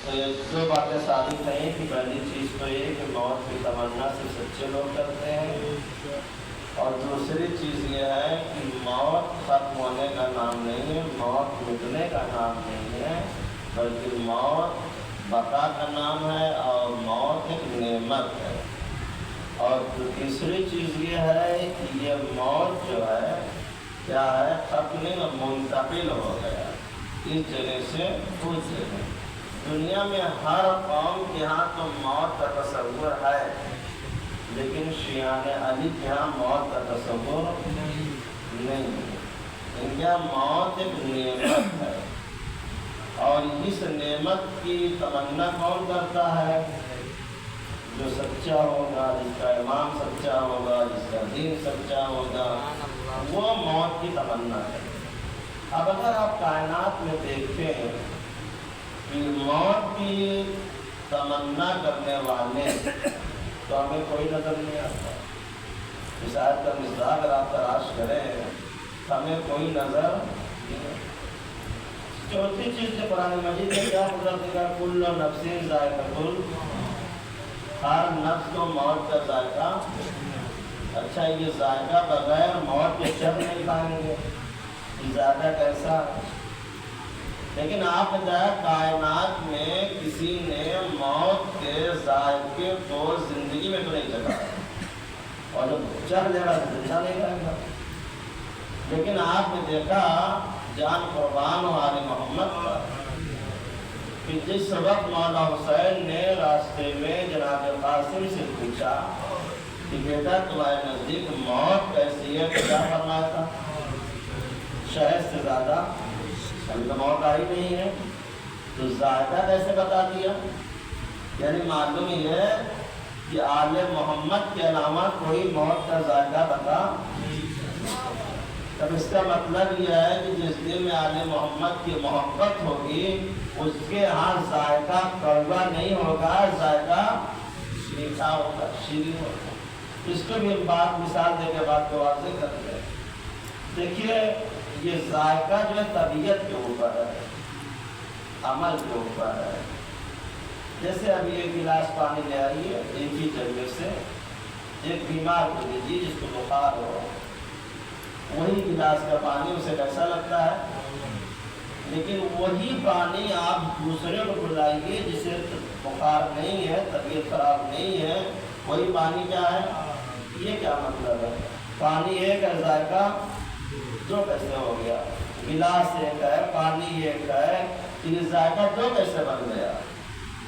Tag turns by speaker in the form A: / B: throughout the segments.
A: تو یہ دو باتیں ثابت ہیں کہ پہلی چیز تو یہ کہ موت کی تمنا سے سچے لوگ کرتے ہیں، اور دوسری چیز یہ ہے کہ موت ختم ہونے کا نام نہیں ہے، موت مٹنے کا نام نہیں ہے، بلکہ موت بقا کا نام ہے اور موت ایک نعمت ہے۔ اور تیسری چیز یہ ہے کہ یہ موت جو ہے کیا ہے، ختم اور منتقل ہو گیا اس جگہ سے اس جگہ۔ دنیا میں ہر قوم کے ہاں تو موت کا تصور ہے، لیکن شیعان علی کے ہاں موت کا تصور نہیں ہے۔ ان کے ہاں موت ایک نعمت ہے، اور اس نعمت کی تمنا کون کرتا ہے؟ جو سچا ہوگا، جس کا امام سچا ہوگا، جس کا دین سچا ہوگا، وہ موت کی تمنا ہے۔ اب اگر آپ کائنات میں دیکھتے ہیں کہ موت کی تمنا کرنے والے تو ہمیں کوئی نظر نہیں آتا۔ اس آیت کا مصداق اگر آپ تلاش کریں ہمیں کوئی نظر نہیں آتا۔ چوتھی چیز جو قرآن مجید میں کیا قدرت کا کل نفس ذائقۃ الموت، ہر نفس کو موت کا ذائقہ۔ اچھا، یہ ذائقہ بغیر موت کے چل نہیں پائیں گے، یہ ذائقہ کیسا؟ لیکن آپ نے دیکھا کائنات میں کسی نے موت کے ذائقے کو زندگی میں تو نہیں چکھا، اور جب چل لے گا تو زندہ نہیں رہے گا۔ لیکن آپ نے دیکھا جان قربان و آل محمد کا کہ جس وقت مولا حسین نے راستے میں جناب قاسم سے پوچھا کہ بیٹا تمہارے نزدیک موت کیسی ہے، کیا فرمایا تھا؟ شہد سے زیادہ، ابھی تو موت آئی نہیں ہے، تو ذائقہ کیسے بتا دیا؟ یعنی معلوم یہ ہے کہ آل محمد کے علاوہ کوئی موت کا ذائقہ بتا۔ تب اس کا مطلب یہ ہے کہ جس دل میں آل محمد کی محبت ہوگی اس کے ہاں ذائقہ کڑوا نہیں ہوگا، ذائقہ میٹھا ہوگا، شیریں ہوگا۔ اس کو بھی بات مثال دے کے بات کو واضح کرتے ہیں۔ دیکھیے یہ ذائقہ جو ہے طبیعت کے اوپر ہے، عمل کے اوپر ہے۔ جیسے اب یہ گلاس پانی لے آئیے ایک ہی جگہ سے، ایک بیمار کو دیجیے جس کو بخار ہو، وہی گلاس کا پانی اسے کیسا لگتا ہے؟ لیکن وہی پانی آپ دوسرے کو پلائیے جسے بخار نہیں ہے، طبیعت خراب نہیں ہے، وہی پانی کیا ہے؟ یہ کیا مطلب ہے؟ پانی ایک ہے، ذائقہ دو کیسے ہو گیا؟ گلاس ایک ہے، پانی ایک ہے، یہ ذائقہ دو کیسے بن گیا؟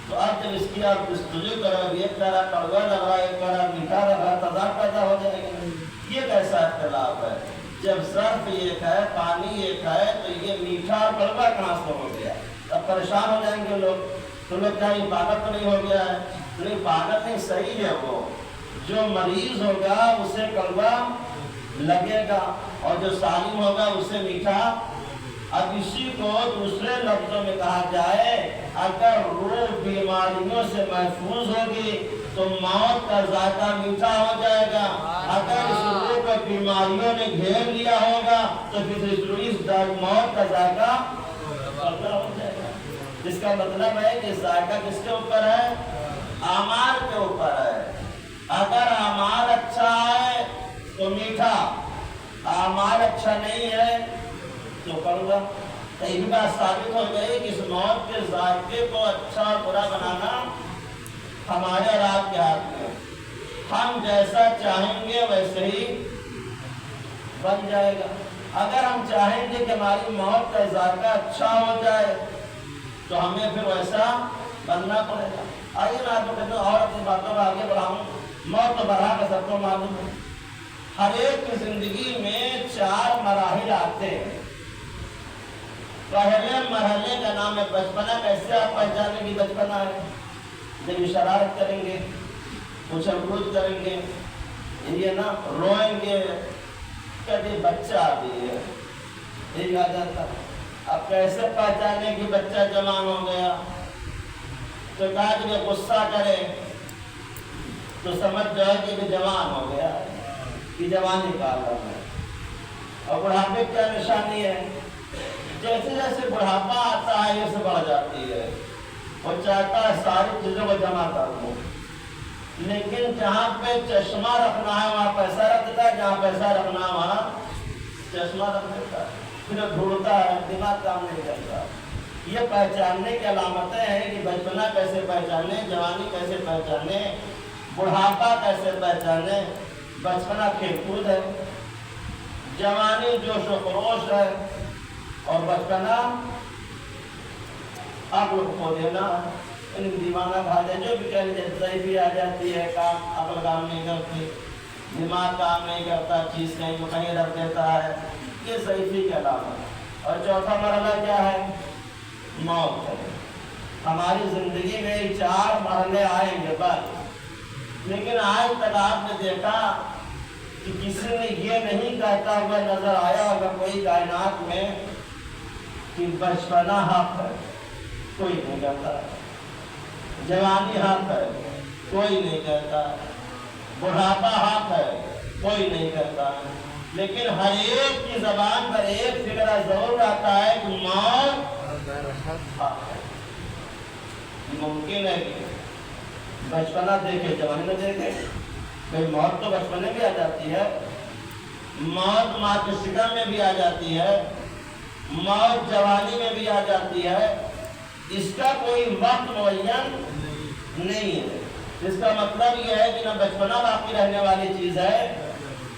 A: تو اب جب اس کی آپ جستجو کرو، ایک طرح کڑوا لگ رہا ہے، ایک طرح میٹھا لگ رہا ہے، تضاد پیدا ہو جائے گا۔ یہ کیسا اختلاف ہے؟ جب ظرف ایک ہے، پانی ایک ہے، تو یہ میٹھا اور کڑوا کہاں سے ہو گیا؟ اب پریشان ہو جائیں گے لوگ، تو لوگ کیا یہ پاگل تو نہیں ہو گیا ہے؟ نہیں، پاگل نہیں، صحیح ہے۔ وہ جو مریض ہوگا اسے کڑوا لگے گا، اور جو سالم ہوگا اسے میٹھا۔ اب اسی کو دوسرے لفظوں میں کہا جائے، اگر روح بیماریوں سے محفوظ ہوگی تو موت کا ذائقہ میٹھا ہو جائے گا، اگر اس روح کو بیماریوں نے گھیر لیا ہوگا تو پھر اس موت کا ذائقہ کڑوا ہو جائے گا۔ جس کا مطلب ہے کہ ذائقہ کس کے اوپر ہے؟ اعمال کے اوپر ہے۔ اگر اعمال اچھا ہے تو میٹھا، اعمال اچھا نہیں ہے تو کڑوا۔ تو یہ بات ثابت ہو گئی کہ اس موت کے ذائقے کو اچھا اور برا بنانا ہمارے اور آپ کے ہاتھ میں۔ ہم جیسا چاہیں گے ویسے ہی بن جائے گا۔ اگر ہم چاہیں گے کہ ہماری موت کا ذائقہ اچھا ہو جائے تو ہمیں پھر ویسا بننا پڑے گا۔ آئیے میں آپ کو کہتا ہوں اور اپنی باتوں کو آگے بڑھاؤں۔ موت تو بڑھا کے سب کو معلوم ہے، ہر ایک کی زندگی میں 4 مراحل آتے ہیں۔ پہلے مرحلے کا نام ہے بچپنا۔ کیسے آپ پہچانیں گے بچپنا ہے؟ جب شرارت کریں گے، اچھل کود کریں گے، یہ نا روئیں گے، کبھی بچہ بھی ہے، یہ آ جاتا۔ اب کیسے پہچانے کہ بچہ جوان ہو گیا؟ تو کہا کہ غصہ کرے تو سمجھ جائے کہ جوان ہو گیا، کہ جوانی کا عالم ہے۔ اور بڑھاپے کی نشانی ہے، جیسے جیسے بڑھاپا آتا ہے یہ سے بڑھ جاتی ہے۔ وہ چاہتا ہے ساری چیزوں کو جمع کر دوں، لیکن جہاں پہ چشمہ رکھنا ہے وہاں پیسہ رکھ دیتا ہے، جہاں پیسہ رکھنا ہے وہاں چشمہ رکھ دیتا ہے، پھر ڈھونڈتا ہے، دماغ کام نہیں کرتا۔ یہ پہچاننے کی علامتیں ہیں کہ بچپنا کیسے پہچانے، جوانی کیسے پہچانے، بڑھاپا کیسے پہچانے۔ بچپنا کھیل کود ہے، جوانی جوش و خروش ہے، اور بچپنا عقل کو کھو دینا ہے، دیوانہ کھا دے، جو بھی کہہ لیجیے، ضعیفی آ جاتی ہے، عقل کام نہیں کرتی، دماغ کام نہیں کرتا، چیز کہیں رکھ دیتا ہے، یہ ضعیفی کی علامت ہے۔ اور چوتھا مرحلہ کیا ہے؟ موت ہے۔ ہماری زندگی میں 4 مرحلے آئیں گے بس، لیکن آج تک آپ نے دیکھا کہ کسی نے یہ نہیں کہتا ہوا نظر آیا ہوگا کوئی کائنات میں کہ بچپنا حق ہے، کوئی نہیں کہتا ہے، جوانی حق ہے، کوئی نہیں کہتا ہے، بڑھاپا حق ہے، کوئی نہیں کہتا ہے، لیکن ہر ایک کی زبان پر ایک فکرہ ضرور آتا ہے کہ موت حق ہے۔ ممکن ہے کہ بچپنا دیکھے جوانی میں دیکھے، بھئی موت تو بچپنے میں بھی آ جاتی ہے، موت ماں کے شکم میں بھی آ جاتی ہے، موت جوانی میں بھی آ جاتی ہے، اس کا کوئی وقت معین نہیں ہے۔ اس کا مطلب یہ ہے کہ نہ بچپنا باقی رہنے والی چیز ہے،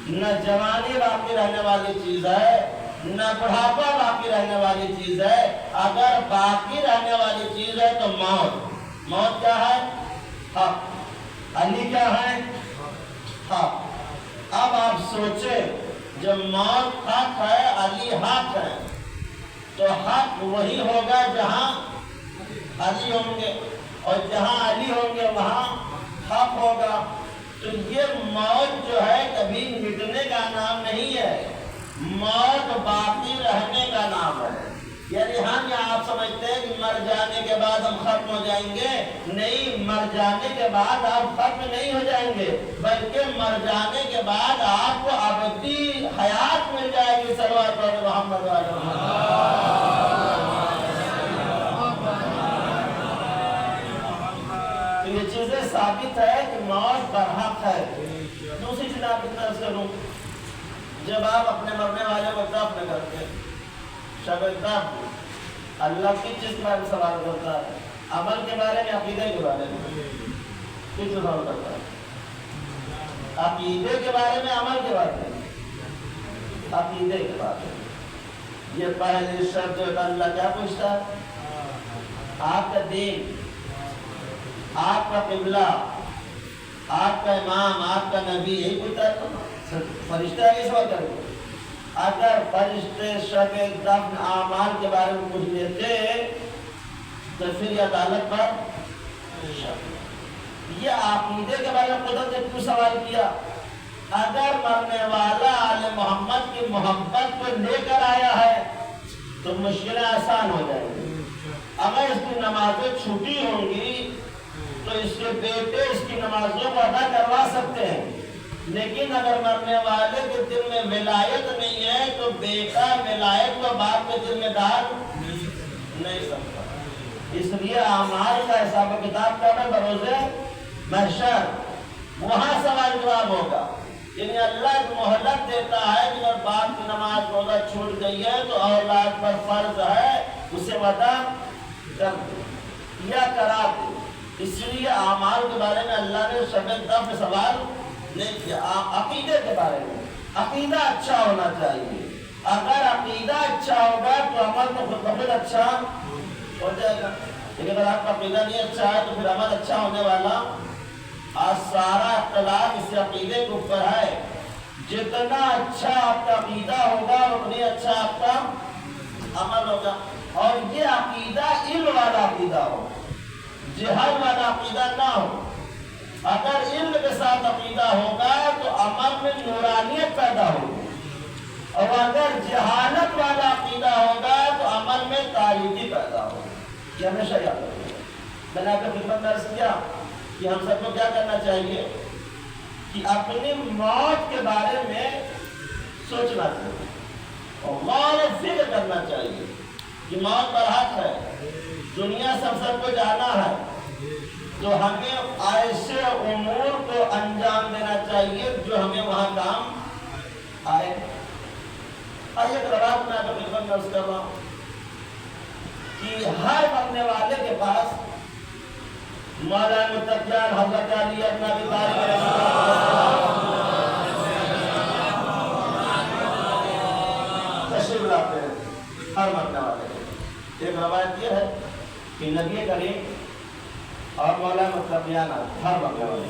A: نہ جوانی باقی رہنے والی چیز ہے، نہ بڑھاپا باقی رہنے والی چیز ہے۔ اگر باقی رہنے والی چیز ہے تو موت۔ موت کیا ہے؟ حق۔ علی کیا ہے؟ حق۔ اب آپ سوچیں، جب موت حق ہے، علی حق ہے، تو حق وہی ہوگا جہاں علی ہوں گے، اور جہاں علی ہوں گے وہاں حق ہوگا۔ تو یہ موت جو ہے کبھی مٹنے کا نام نہیں ہے، موت باقی رہنے کا نام ہے۔ یعنی ہم یہاں آپ سمجھتے ہیں کہ مر جانے کے بعد ہم ختم ہو جائیں گے، نہیں، مر جانے کے بعد آپ ختم نہیں ہو جائیں گے، بلکہ مر جانے کے بعد آپ کو ابدی حیات مل جائے گی۔ صلوات محمد علیہ وسلم۔ یہ چیزیں ثابت ہے کہ موت برحق ہے۔ دوسری چیز آپ کی طرف سے لوں، جب آپ اپنے مرنے والے کو دفن کرتے ہیں، شب دفن اللہ کی چیز کے بارے میں سوال کرتا ہے، عمل کے بارے میں، عقیدے کے بارے میں کس سوال کرتا ہے؟ عقیدے کے بارے میں، عمل کے بارے میں، عقیدے کے بارے میں۔ یہ پہلی شرط جو اللہ کیا پوچھتا ہے؟ آپ کا دین، آپ کا قبلہ، آپ کا امام، آپ کا نبی، یہی پوچھتا ہے۔ فرشتہ آگے سوال کریں گے۔ اگر فرشتے شب دفن اعمال کے بارے میں پوچھ لیتے تو پھر یہ عدالت پر شک۔ یہ عقیدے کے بارے میں قدرت نے کیوں سوال کیا؟ اگر مرنے والا آل محمد کی محبت کو لے کر آیا ہے تو مشکلیں آسان ہو جائیں گی۔ اگر اس کی نمازیں چھوٹی ہوں گی تو اس کے بیٹے اس کی نمازوں کو ادا کروا سکتے ہیں، لیکن اگر مرنے والے کے دل میں ولایت نہیں ہے تو بیٹا ولایت کو باپ کے دل میں ڈال نہیں سکتا۔ اس لیے اعمال کا حساب و کتاب کب ہے؟ بروز محشر، وہاں سوال جواب ہوگا۔ یعنی اللہ ایک مہلت دیتا ہے کہ اگر باپ کی نماز روزہ چھوٹ گئی ہے تو اولاد پر فرض ہے اسے وعدہ کر دے یا کرا دے۔ اس لیے اعمال کے بارے میں اللہ نے شب دفن سوال نہیں کیا۔ عقیدے کے بارے میں، عقیدہ اچھا ہونا چاہیے۔ اگر عقیدہ اچھا ہوگا تو عمل تو خود بخود اچھا ہو جائے گا، لیکن اگر آپ کا عقیدہ نہیں اچھا ہے تو پھر عمل اچھا ہونے والا۔ آج سارا اختلاف اس عقیدے کے اوپر ہے۔ جتنا اچھا آپ کا عقیدہ ہوگا اتنی اچھا آپ کا عمل ہوگا۔ اور یہ عقیدہ علم والا عقیدہ ہو، جہل والا عقیدہ نہ ہو۔ اگر علم کے ساتھ عقیدہ ہوگا تو عمل میں نورانیت پیدا ہوگی، اور اگر جہالت والا عقیدہ ہوگا تو عمل میں تاریکی پیدا ہوگی۔ یہ ہمیشہ یاد رکھیں۔ میں نے آپ کو خدمت میں عرض کیا کہ ہم سب کو کیا کرنا چاہیے کہ اپنی موت کے بارے میں سوچنا چاہیے اور غور و فکر کرنا چاہیے کہ موت پر حق ہے، دنیا سب کو جانا ہے، تو ہمیں ایسے امور کو انجام دینا چاہیے جو ہمیں وہاں کام آئے۔ ایک روایت میں آپ کو عرض کر رہا ہوں کہ ہر مرنے والے کے پاس مولانا متقیان حضرت علی ابن ابی طالب تشریف لاتے ہیں ہر مرنے والے کے۔ ایک روایت یہ ہے کہ نبی کریم اور مولانا متقیان ہر مرنے والے،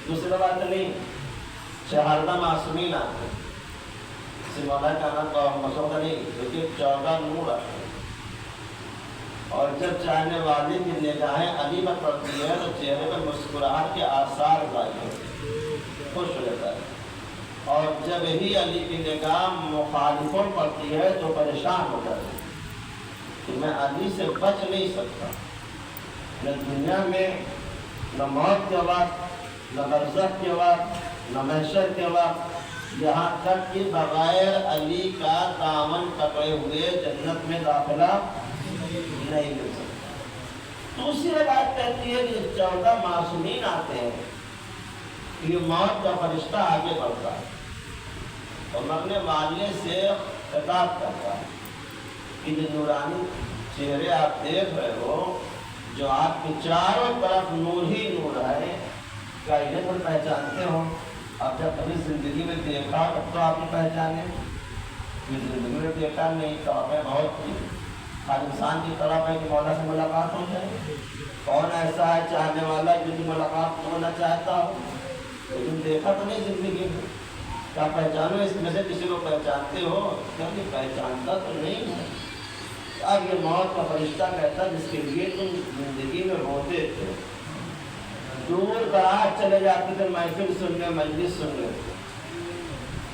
A: دوسری روایت نہیں شہادہ معصومین آتے، اسی مولانا کا نام تو مسعود نہیں، لیکن 14 نور آتے، اور جب چاہنے والے کی نگاہیں علی پر پڑتی ہے تو چہرے پر مسکراہٹ کے آثار ظاہر ہوتے ہیں، خوش ہو جاتا ہے، اور جب ہی علی کی نگاہ مخالفوں پڑتی ہے تو پریشان ہو جاتا ہے کہ میں علی سے بچ نہیں سکتا، نہ دنیا میں، نہ موت کے وقت، نہ برزخ کے وقت، نہ محشر کے وقت، یہاں تک کہ بغیر علی کا دامن پکڑے ہوئے جنت میں داخلہ نہیں مل سکتا۔ دوسری بات کہتی ہے کہ 14 معصومین آتے ہیں، یہ موت کا فرشتہ آگے بڑھتا ہے اور مرنے والے سے خطاب کرتا ہے کہ جو نورانی چہرے آپ دیکھ رہے ہو، جو آپ کے چاروں طرف نور ہی نور ہے، کیا انہیں پر پہچانتے ہو؟ اب جب کبھی زندگی میں دیکھا تب تو آپ نے پہچانے، زندگی میں دیکھا نہیں تو آپ نے بہت کی ہر انسان کی طرف ہے کہ مولا سے ملاقات ہو جائے۔ کون ایسا ہے چاہنے والا جن کی ملاقات ہونا چاہتا ہو، لیکن دیکھا تو نہیں زندگی میں، کیا پہچانو اس میں سے کسی کو پہچانتے ہو؟ کیونکہ پہچانتا تو نہیں ہے۔ اب یہ موت کا فرشتہ کہتا جس کے لیے تم زندگی میں روتے تھے، دور دراز چلے جاتے تھے محفل سننے، مجلس سننے،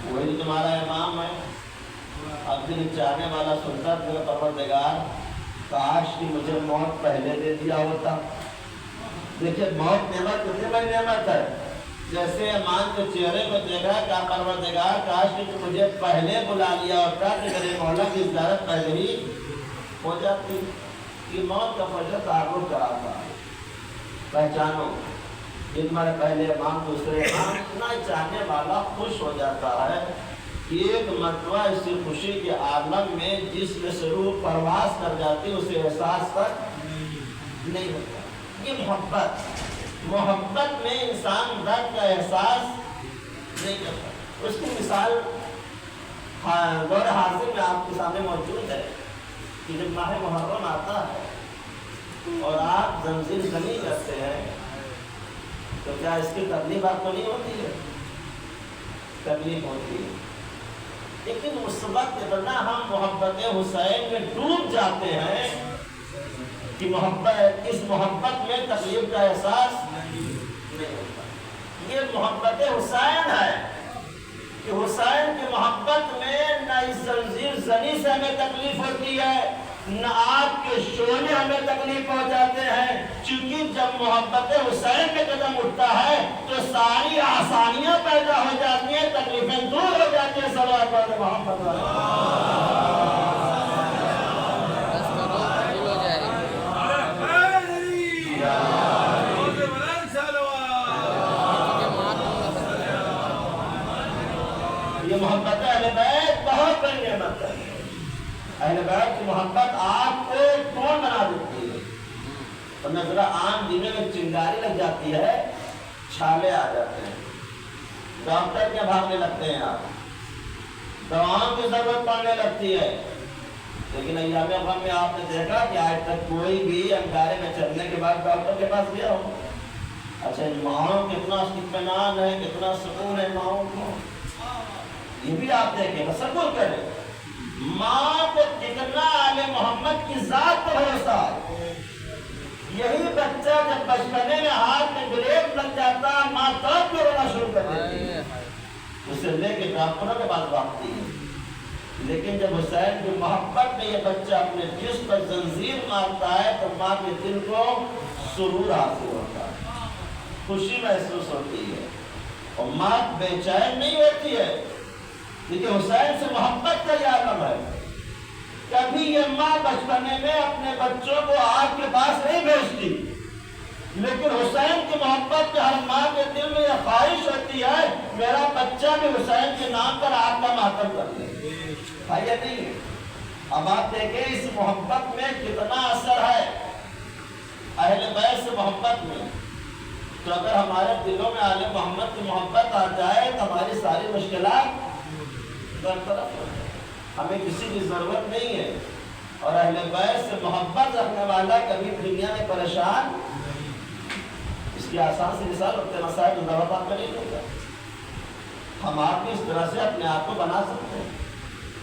A: وہی تمہارا امام ہے، اب دل چاہنے والا سنتا تھا پروردگار کاش کہ مجھے موت پہلے دے دیا ہوتا۔ دیکھیں موت نعمت کتنی بڑی نعمت ہے، جیسے امام کے چہرے کو دیکھا کہ پروردگار کاش کہ مجھے پہلے بلا لیا ہوتا کہ میرے مولا کی زیارت پہلے ہی ہو جاتی۔ یہ موت کا فرشتہ تعارف کراتا ہے، پہچانو یہ تمہارے پہلے امام دوسرے امام، اتنا چاہنے والا خوش ہو جاتا ہے، ایک مرتبہ اسی خوشی کے عالم میں جس میں سے روح پرواز کر جاتی اسے احساس تک نہیں ہوتا۔ یہ محبت میں انسان درد کا احساس نہیں کرتا۔ اس کی مثال دور حاضر میں آپ کے سامنے موجود ہے کہ جب ماہ محرم آتا ہے اور آپ زنجیر زنی کرتے ہیں تو کیا اس کی تکلیف آپ کو نہیں ہوتی ہے؟ تکلیف ہوتی ہے، لیکن اس وقت اتنا ہم محبت حسین میں ڈوب جاتے ہیں کہ اس محبت میں تکلیف کا احساس نہیں ہوتا۔ یہ محبت حسین ہے کہ حسین کی محبت میں نہ اس زنجیر زنی سے ہمیں تکلیف ہوتی ہے، نہ آپ کے شعلے ہمیں تکلیف پہنچاتے ہیں، چونکہ جب محبت حسین میں قدم اٹھتا ہے تو ساری آسانیاں پیدا ہو جاتی ہیں، تکلیفیں دور ہو جاتی ہیں۔ صلوات پڑھیں محمد یہ محبت اہل بیت بہت بڑی نعمت ہے۔ اہل بیت کی محبت آپ کو کون بنا دیتی ہے؟ اور نظرہ عام دنوں میں چنگاری لگ جاتی ہے، چھالے آ جاتے ہیں، ڈاکٹر کے بھاگنے لگتے ہیں، آپ دواؤں کی ضرورت پڑنے لگتی ہے، لیکن ایام غم میں آپ نے دیکھا کہ آج تک کوئی بھی انگارے میں چلنے کے بعد ڈاکٹر کے پاس گیا ہو؟ اچھا ماؤں کتنا اطمینان ہے، کتنا سکون ہے ماؤں کو، یہ بھی آپ دیکھیں، تصور کریں ماں کو کتنا آل محمد کی ذات پر بھروسہ ہے۔ یہی بچہ جب بچپنے میں ہاتھ میں گریب لگ جاتا ماں تب میں رونا شروع کر دیتی ہے، اسے لے کے ڈاکٹروں کے پاس بھاگتی ہے۔ لیکن جب حسین کی محبت میں یہ بچہ اپنے جسم پر زنجیر مارتا ہے تو ماں کے دل کو سرور حاصل ہوتا ہے، خوشی محسوس ہوتی ہے، اور ماں بے چین نہیں ہوتی ہے، لیکن حسین سے محبت کا یہ عالم ہے۔ کبھی یہ ماں بچپنے میں اپنے بچوں کو آگ کے پاس نہیں بھیجتی، لیکن حسین کی محبت کے ہر ماں کے دل میں یہ خواہش ہوتی ہے میرا بچہ بھی حسین کے نام پر آگ کا ماتم کر دے۔ یہ نہیں ہے۔ اب آپ دیکھیں اس محبت میں کتنا اثر ہے اہل بیت سے محبت میں۔ تو اگر ہمارے دلوں میں آل محمد کی محبت آ جائے تو ہماری ساری مشکلات برطرف ہو جائے، ہمیں کسی کی ضرورت نہیں ہے۔ اور اہل بیت سے محبت رکھنے والا کبھی دنیا میں پریشان، اس کی آسان سی مثال ہوتے مسائل جو دعوت آپ کا نہیں ہوگا، ہم آپ بھی اس طرح سے اپنے آپ کو بنا سکتے ہیں۔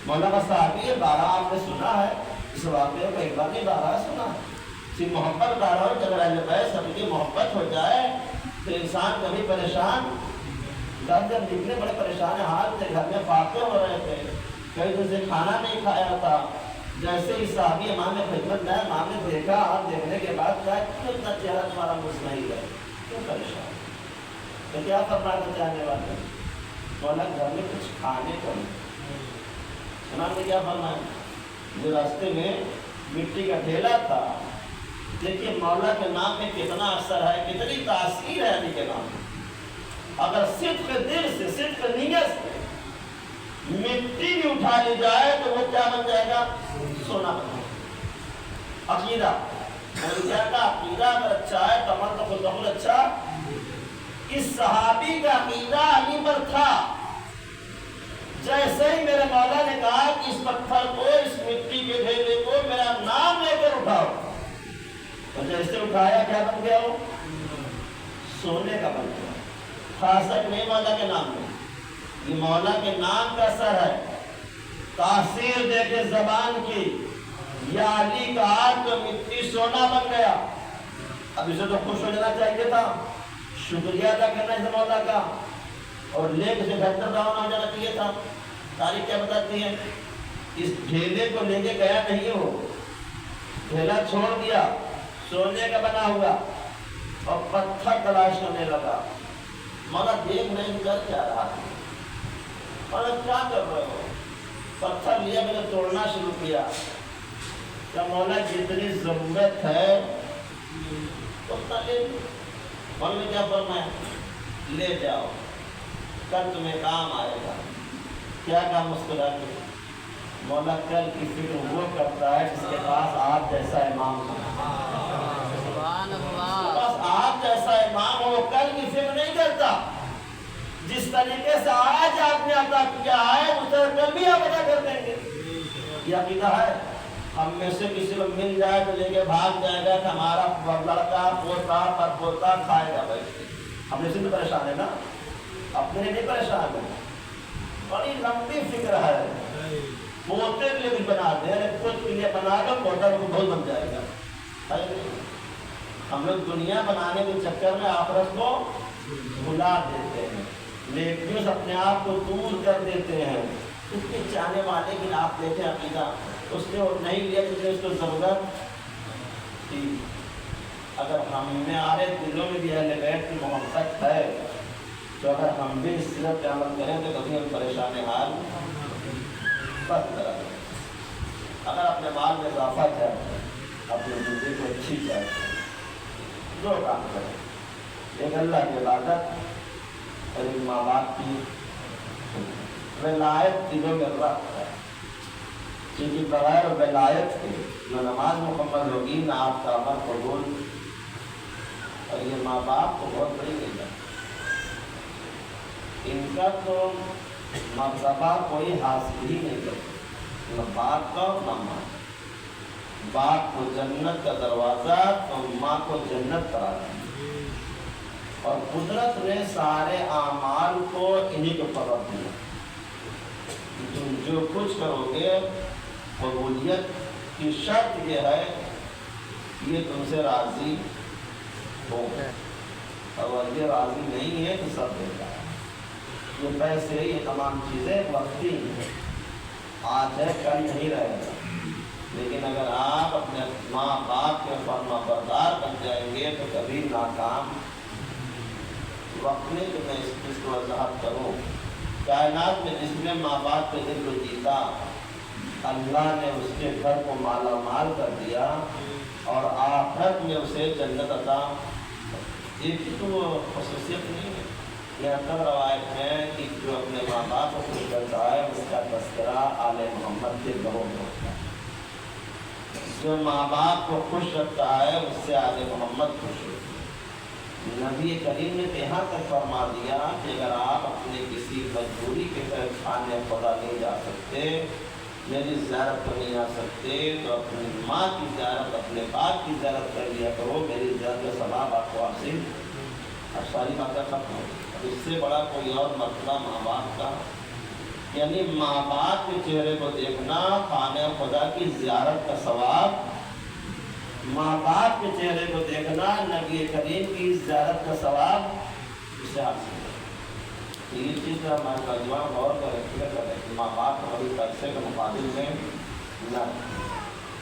A: مولانا صاحبی یہ بارہ آپ نے سنا ہے، اس واقعے کو ایک بار نہیں بارہ سنا ہے، صرف محبت بارہ ہو کہ اگر اہل بیت سب کی محبت ہو جائے تو انسان کبھی پریشان، جب نکلے بڑے پریشان حال تھے، گھر میں فاقے ہو رہے تھے، کئی دن سے کھانا نہیں کھایا تھا، جیسے ہی صحابی امام خدمت میں امام نے دیکھا، آپ دیکھنے کے بعد کہا کیوں اتنا چہرہ تمہارا مطمئن ہے، کیوں پریشان؟ تو کیا فرمانا چاہنے والے؟ مولا گھر میں کچھ کھانے کو نہیں۔ امام نے کیا فرمایا؟ جو راستے میں مٹی کا ڈھیلا تھا، دیکھیے مولا کے نام میں کتنا اثر ہے، کتنی تاثیر ہے علی کے نام میں۔ اگر صدق دل سے، صدق نیت سے مٹی بھی اٹھا لی جائے تو وہ کیا بن جائے گا؟ سونا بن جائے گا۔ عقیدہ کا عقیدہ اگر اچھا ہے تو عمل تو خود بخود اچھا۔ اس صحابی کا عقیدہ علی پر تھا، جیسے ہی میرے مولا نے کہا کہ اس پتھر کو، اس مٹی کے ڈھیلے کو میرا نام لے کر اٹھاؤ، تو جیسے اٹھایا کیا بن گیا؟ وہ سونے کا بن گیا۔ خاصک نہیں مولا کے نام میں، یہ مولا کے نام کا اثر ہے۔ تاثیر دے کے زبان کی، یا علی کا ہاتھ تو مٹی سونا بن گیا۔ اب اسے تو خوش ہو جانا چاہیے تھا، شکریہ ادا کرنا ہے مولا کا، اور لے کے بہتر روانہ ہو جانا چاہیے تھا۔ تاریخ کیا بتاتی ہے؟ اس ڈھیلے کو لے کے گیا نہیں، ہو ڈھیلا چھوڑ دیا، سونے کا بنا ہوا، اور پتھر تلاش کرنے لگا۔ مولا دیکھ نہیں کر کیا رہا ہے، مولا کیا کر رہے ہو؟ پتھر لیا، میں نے توڑنا شروع کیا۔ کیا مولا جتنی ضرورت ہے اتنا لے لو۔ مولا نے کیا فرمایا؟ لے جاؤ، کل تمہیں کام آئے گا۔ کیا کام؟ مسکرا کے مولا کل کی فکر وہ کرتا ہے جس کے پاس آپ جیسا امام ہو، بس آپ جیسا امام ہو، کل کی فکر نہیں کرتا۔ جس طریقے سے آج آپ نے عطا کیا ہے اس طرح کل بھی آپ عطا کر دیں گے۔ یہ عقیدہ ہے۔ ہم میں سے کسی کو مل جائے تو لے کے بھاگ جائے گا کہ ہمارا لڑکا پوتا پر پوتا کھائے گا بھائی۔ ہم نے سے پریشان ہے نا، اپنے لیے نہیں پریشان ہے، بڑی لمبی فکر ہے۔ پوتے کے لیے بھی بنا دیں، پوت کے لیے بنا کر پوتا کو بہت بن جائے گا۔ ہم لوگ دنیا بنانے کے چکر میں آخرت کو بھلا دیتے ہیں، نیکیوں سے اپنے آپ کو دور کر دیتے ہیں۔ اتنے چاہنے والے کی آپ دیکھیں عقیدہ، اس نے وہ نہیں لیا جسے اس کو ضرورت تھی۔ اگر ہمارے دلوں میں بھی اہل بیت کی محبت ہے تو اگر ہم بھی اس سیرت پہ عمل کریں تو کبھی ہم پریشان حال بس طرح۔ اگر اپنے مال میں اضافہ چاہتے ہیں، اپنی زندگی کو اچھی چاہتے ہیں، دو کام کریں، ایک اللہ کی عبادت اور ایک ماں باپ کی ولایت دلوں میں رکھ ہے، کیونکہ بغیر ولایت کے نہ نماز مکمل ہوگی نہ آپ کا عمل قبول، اور یہ ماں باپ کو بہت بڑی مل ہے، ان کا تو مرتبہ کوئی حاصل ہی نہیں کرتا، نہ باپ کا نہ ماں۔ باپ کو جنت کا دروازہ اور ماں کو جنت کرا دیا، اور قدرت نے سارے اعمال کو انہی کے اوپر رکھ دیا۔ تم جو کچھ کرو گے قبولیت کی شرط یہ ہے یہ تم سے راضی ہو، اور یہ راضی نہیں ہے تو سب دیتا ہے۔ یہ پیسے، یہ تمام چیزیں وقتی ہیں، آج ہے کل نہیں رہے گا، لیکن اگر آپ اپنے ماں باپ کے فرما بردار بن جائیں گے تو کبھی ناکام وقت میں کہ میں اس چیز کو وضاحت کروں۔ کائنات میں جس نے ماں باپ کے دل کو جیتا، اللہ نے اس کے گھر کو مالا مال کر دیا اور آخرت میں اسے جنت عطا۔ ایک تو خصوصیت نہیں ہے، یہ اندر روایت ہے کہ جو اپنے ماں باپ کو خوش کرتا ہے اس کا تذکرہ آل محمد کے گھروں میں ہوتا ہے، جو ماں باپ کو خوش رکھتا ہے اس سے آل محمد خوش ہوتا ہے۔ نبی کریم نے یہاں تک فرما دیا کہ اگر آپ اپنے کسی مجبوری کے تحت خانے خدا نہیں جا سکتے، میری زیارت کو نہیں آ سکتے، تو اپنی ماں کی زیارت، اپنے باپ کی زیارت کر لیا کرو، میری زیارت کا ثواب آپ کو حاصل۔ اب ساری باتیں ختم ہو، اس سے بڑا کوئی اور مرتبہ ماں باپ کا، یعنی ماں باپ کے چہرے کو دیکھنا خانہ خدا کی زیارت کا ثواب، ماں باپ کے چہرے کو دیکھنا نبی کریم کی زیارت کا ثواب اسے حاصل ہے۔ یہ چیز کا ہمارے نوجوان غور کریں کہ ماں باپ کبھی پیسے کے مقابل میں نہ،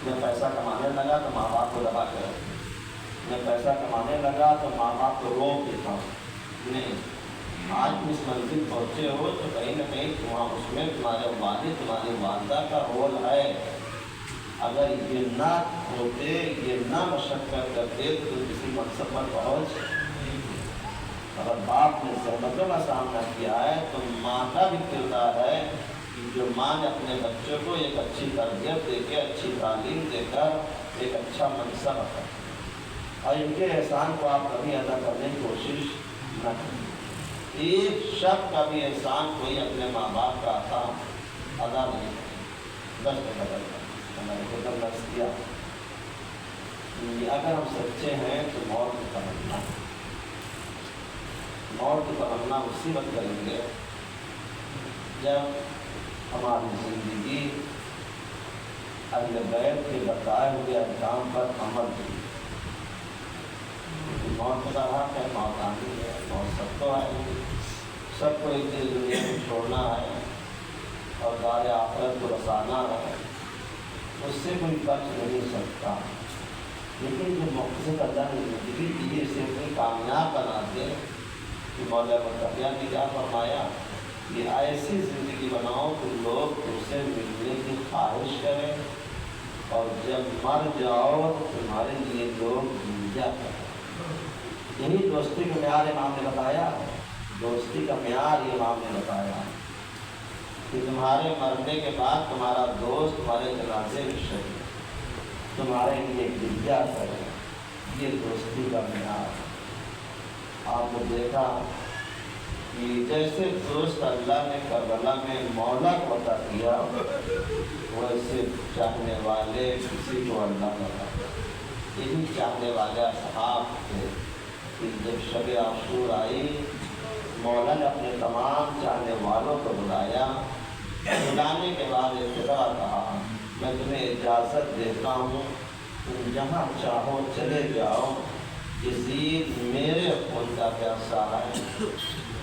A: میں پیسہ کمانے لگا تو ماں باپ کو دبا کے رکھیں، میں پیسہ کمانے لگا تو ماں باپ کو روک دیتا ہوں، نہیں۔ آج اس منزل پہنچے ہو تو کہیں نہ کہیں اس میں تمہارے والد تمہاری والدہ کا رول ہے۔ اگر یہ نہ ہوتے، یہ نہ مشقت کرتے تو کسی مقصد پر پہنچ۔ اگر باپ نے زحمتوں کا سامنا کیا ہے تو ماں کا بھی کردار ہے کہ جو ماں نے اپنے بچوں کو ایک اچھی تربیت دے کے، اچھی تعلیم دے کر ایک اچھا منصب رکھا، اور ان کے احسان کو آپ کبھی ادا کرنے کی کوشش نہ کریں۔ ایک شخص کا بھی احسان کوئی اپنے ماں باپ کا ادا نہیں کرے، بس بدل ہمارے کو درس کیا۔ اگر ہم سچے ہیں تو موت کی تمنا، موت کی تمنا اسی وقت کریں گے جب ہماری زندگی اہل بیت کے بتائے ہوئے احکام پر عمل کی۔ موت کا حق ہے، موت آنی ہے، موت سب کو آئے گی، سب کو ایک دن دنیا میں چھوڑنا ہے اور دار آخرت کو رسانا ہے، اس سے کوئی بچ نہیں سکتا۔ لیکن جو مقصد اللہ نے زندگی دی اسے اتنی کامیاب بنا دے کہ مولا متقیہ نے کیا فرمایا کہ ایسی زندگی بناؤ کہ لوگ تم سے ملنے کی خواہش کریں، اور جب مر جاؤ تو تمہارے لیے لوگ ملیا کریں۔ یہی دوستی کا معیار امام نے بتایا، دوستی کا معیار یہ امام نے بتایا کہ تمہارے مرنے کے بعد تمہارا دوست تمہارے جنازے میں شریک، تمہارے لیے گریہ کرے، یہ دوستی کا معیار۔ آپ نے دیکھا کہ جیسے دوست اللہ نے کربلا میں مولا کو عطا کیا، ویسے چاہنے والے کسی کو اللہ نے عطا کیا۔ یہی چاہنے والے اصحاب تھے کہ جب شب عاشور آئی، مولا نے اپنے تمام چاہنے والوں کو بلایا، بلانے کے بعد ابتدا کہا میں تمہیں اجازت دیتا ہوں، تم جہاں چاہو چلے جاؤ، یزید میرے خون کا پیاسا ہے۔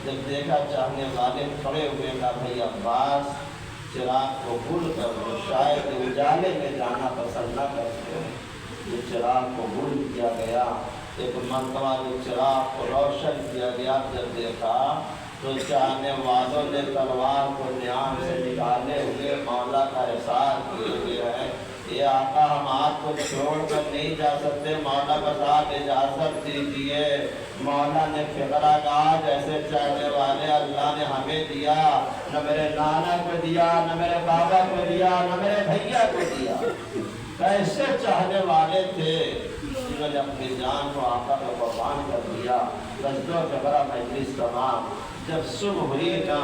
A: جب دیکھا چاہنے والے کھڑے ہوئے، کہا بھائی عباس چراغ کو گل کر دو، شاید اجالے میں جانا پسند نہ کرتے۔ یہ چراغ کو گل کیا گیا، ایک مرتبہ جو چراغ کو روشن کیا گیا، جب دیکھا تو چاہنے والوں نے تلوار کو نیام سے نکالے ہوئے مولا کا احسان کیے ہوئے ہیں، یہ آقا ہم آپ کو چھوڑ کر نہیں جا سکتے، مولا بس آپ اجازت دیجیے۔ مولا نے فقرہ کہا جیسے چاہنے والے اللہ نے ہمیں دیا، نہ میرے نانا کو دیا، نہ میرے بابا کو دیا، نہ میرے بھیا کو دیا۔ کیسے چاہنے والے تھے جنہوں نے اپنی جان کو آقا کو قربان کر دیا۔ سجدوں کے بڑا مجلس تمام، جب صبح ہوئی نا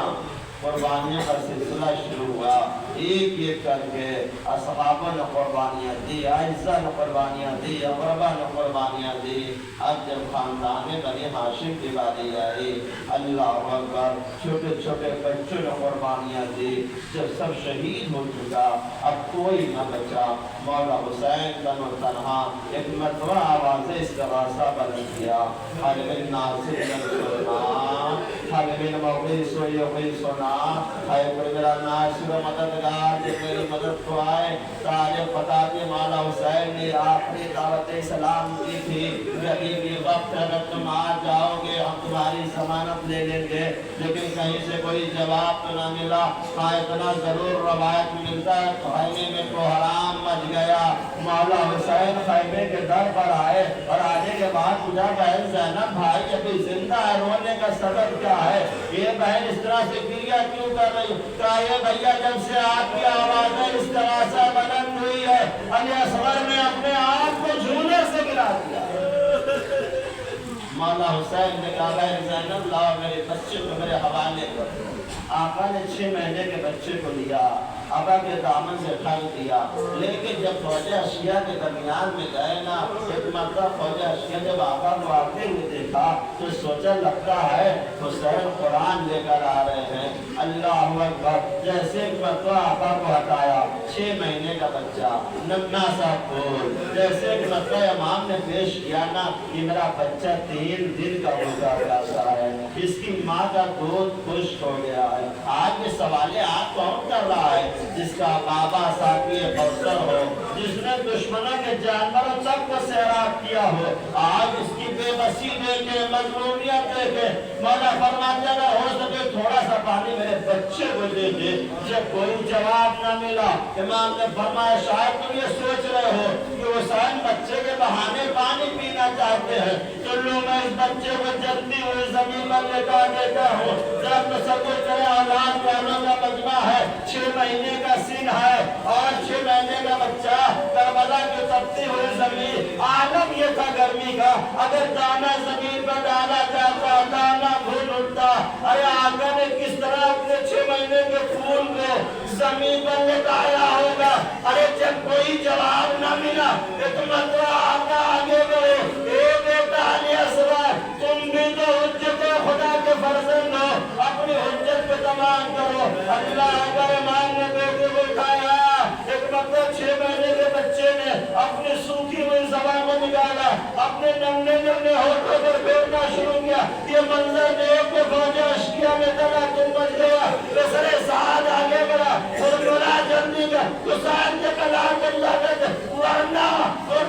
A: قربانیوں کا سلسلہ شروع ہوا، ایک ایک کر کے اصحابوں نے قربانیاں دی، اعزاء نے قربانیاں دی، اقربا نے قربانیاں دی۔ اب جب خاندان بنی ہاشم کی باری آئی، اللہ اکبر، چھوٹے چھوٹے بچوں نے قربانیاں دی۔ جب سب شہید ہو چکا، اب کوئی نہ بچا، مولا حسین تن و تنہا ایک مرتبہ آواز استغاثہ بلند کیا، حل من ناصر سنا، حل من مغیث و یغیث سنا، اے کوئی میرا ناصر و مددگار جو میری مدد کو آئے۔ تاریخ بتاتی مولا حسین نے آخری دعوت اسلام کی تھی، غریبی غم وقت اگر تم آ جاؤ گے ہم تمہاری ضمانت لے لیں گے، لیکن کہیں سے کوئی جواب تو نہ ملا۔ ہاں اتنا ضرور روایت ملتا ہے خیمے میں کو حرام مچ گیا۔ مولا حسین خیمے کے در پر آئے اور آنے کے بعد پوچھا بہن زینب بھائی ابھی زندہ ہے، رونے کا سبب کیا ہے؟ یہ بہن اس طرح سے گریہ کیوں کر رہی؟ کہا یہ بھیا جب سے آپ کی آوازیں اس طرح سے بلند ہوئی ہے علی اصغر نے اپنے آپ کو جھولے سے گرا دیا۔ مولا حسین نے کہا بہن زینب لاؤ میرے بچے کو میرے حوالے کر دو۔ آقا نے 6 مہینے کے بچے کو لیا، آقا کے دامن سے ٹھگ دیا، لیکن جب فوج اشیاء کے درمیان میں گئے نا، ایک مرتبہ فوج اشیاء جب آقا کو آتے ہوئے دیکھا تو سوچا لگتا ہے حسین قرآن لے کر آ رہے ہیں۔ اللہ اکبر، جیسے ایک مرتبہ آقا کو ہٹایا 6 مہینے کا بچہ ننا سا پھول، جیسے ایک مرتبہ امام نے پیش کیا نا کہ میرا بچہ 3 دن کا ہوگا پیاسا ہے، اس کی ماں کا دودھ خشک ہو گیا ہے۔ آج یہ سوالے آپ کون کر رہا ہے؟ جس کا بابا ساقی کوثر ہو، جس نے دشمنوں کے جانوروں سب کو سیراب کیا ہو، آج اس کی بے بسی دیکھے، مظلومیت دیکھے، مولا فرماتے اگر ہو سکے تھوڑا سا پانی میرے بچے کو دے دے۔ جب کوئی جواب نہ ملا امام نے فرمایا شاید تم یہ سوچ رہے ہو کہ حسین بچے کے بہانے پانی پینا چاہتے ہیں، تو لو میں اس بچے کو جلتی ہوئی زمین پر لٹا دیتا ہوں۔ ذرا تصور کریں اولاد والوں کا مجمع ہے، 6 مہینے کا سن ہے اور 6 مہینے کا بچہ، کربلا کی تپتی ہوئی زمین، عالم یہ تھا گرمی کا، اگر دانا زمین پر ڈالا جاتا دانا بھول اٹھتا۔ ارے آقا نے کس طرح اپنے 6 مہینے کے پھول کو زمین پر لٹایا ہوگا۔ ارے جب کوئی جواب نہ ملا ایک مرتبہ آقا آگے بڑھے، اے بیٹا علی اصغر تم بھی تو حجت خدا کے فرزند ہو، اپنی حجت پہ تمام کرو۔ اللہ اکبر، امام نے بیٹے کو اٹھایا، ایک مرتبہ 6 مہینے کے بچے نے اپنی سوکھی ہوئی زبان کو نکالا، اپنے نمنے نمنے ہونٹوں پر پھیرنا شروع کیا۔ یہ منظر دیکھ کے فوج اشکیا میں تلا تم بچ گیا۔ بسر سعد آگے بڑھا اور بولا جلدی کر حسین کے کلام اللہ کہتے ورنہ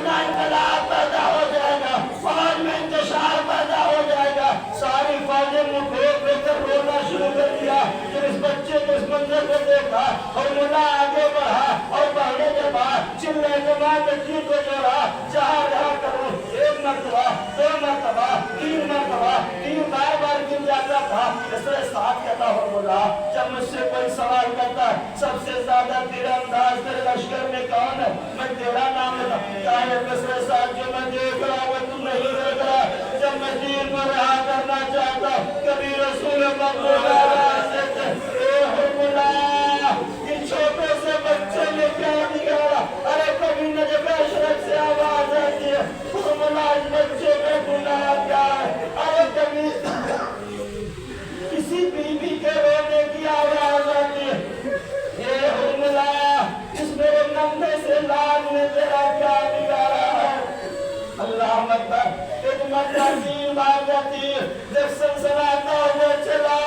A: انقلاب پیدا ہو جائے گا، فوج میں انتشار پیدا ہو جائے گا۔ ساری فوجیں منہ پھیر پھیر کر رونا شروع کر دیا۔ جب اس بچے کو اس منظر کو دیکھا اور ملا آگے بڑھا اور بڑھنے کے بعد چلے جماعت بچی کو جوڑا، جہاں جہاں کروں 1 مرتبہ 2 مرتبہ 3 مرتبہ 3 بار بار گر جاتا تھا۔ اس طرح ساتھ کہتا ہو بولا جب مجھ سے کوئی سوال کرتا سب سے زیادہ تیرا انداز تیرے لشکر میں کون ہے، میں تیرا نام لیتا چاہے بسر ساتھ جو میں دیکھ رہا ہوں تم نہیں دیکھ رہا۔ جب میں دین کو رہا کرنا چاہتا کبھی رسول مقبول آواز دیتے اے حرملہ ان چھوٹے سے بچے نے کیا نکالا۔ ارے کبھی نجف اشرف سے آواز آتی ہے حرملہ اس بچے میں گناہ کیا ہے۔ ارے کبھی کسی بیوی کے رونے کی آواز آتی ہے اے حرملہ اس میرے نمبے سے لال نے تیرا کیا نکالا ہے۔ اللہ اکبر، ایک مرتبہ 3 بار جاتی جب سنسناتا ہوا چلا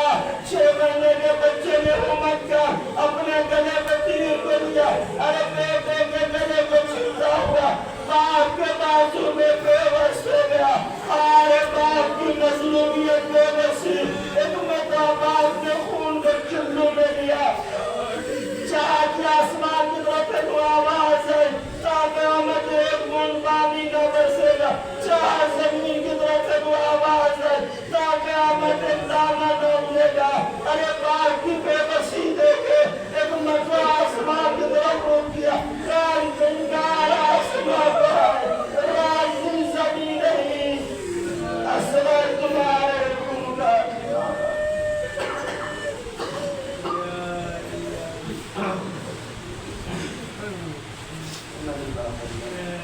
A: 6 مہینے کے بچے نے امت کا اپنے گلے پہ تیر کو لیا۔ ارے بیٹے کے گلے کو چھلتا ہوا باپ کے بازو میں بے بس ہو گیا۔ ارے باپ کی مظلومیت بے بسی، ایک مرتبہ باپ نے خون کو چلو میں لیا، چاہت آسمان کی طرف کو آواز ہے تاکہ آمد ایک من پانی نہ برسے گا، چاہت زمین کی طرف کو آواز ہے تاکہ آمد ایک دانہ نہ ملے گا۔ ارے باپ کی بے بسی دیکھے ایک مرتبہ آسمان کی طرف روک دیا، کار زنگار آسمان پر راز زمین نہیں، اصغر تمہارے حکم کا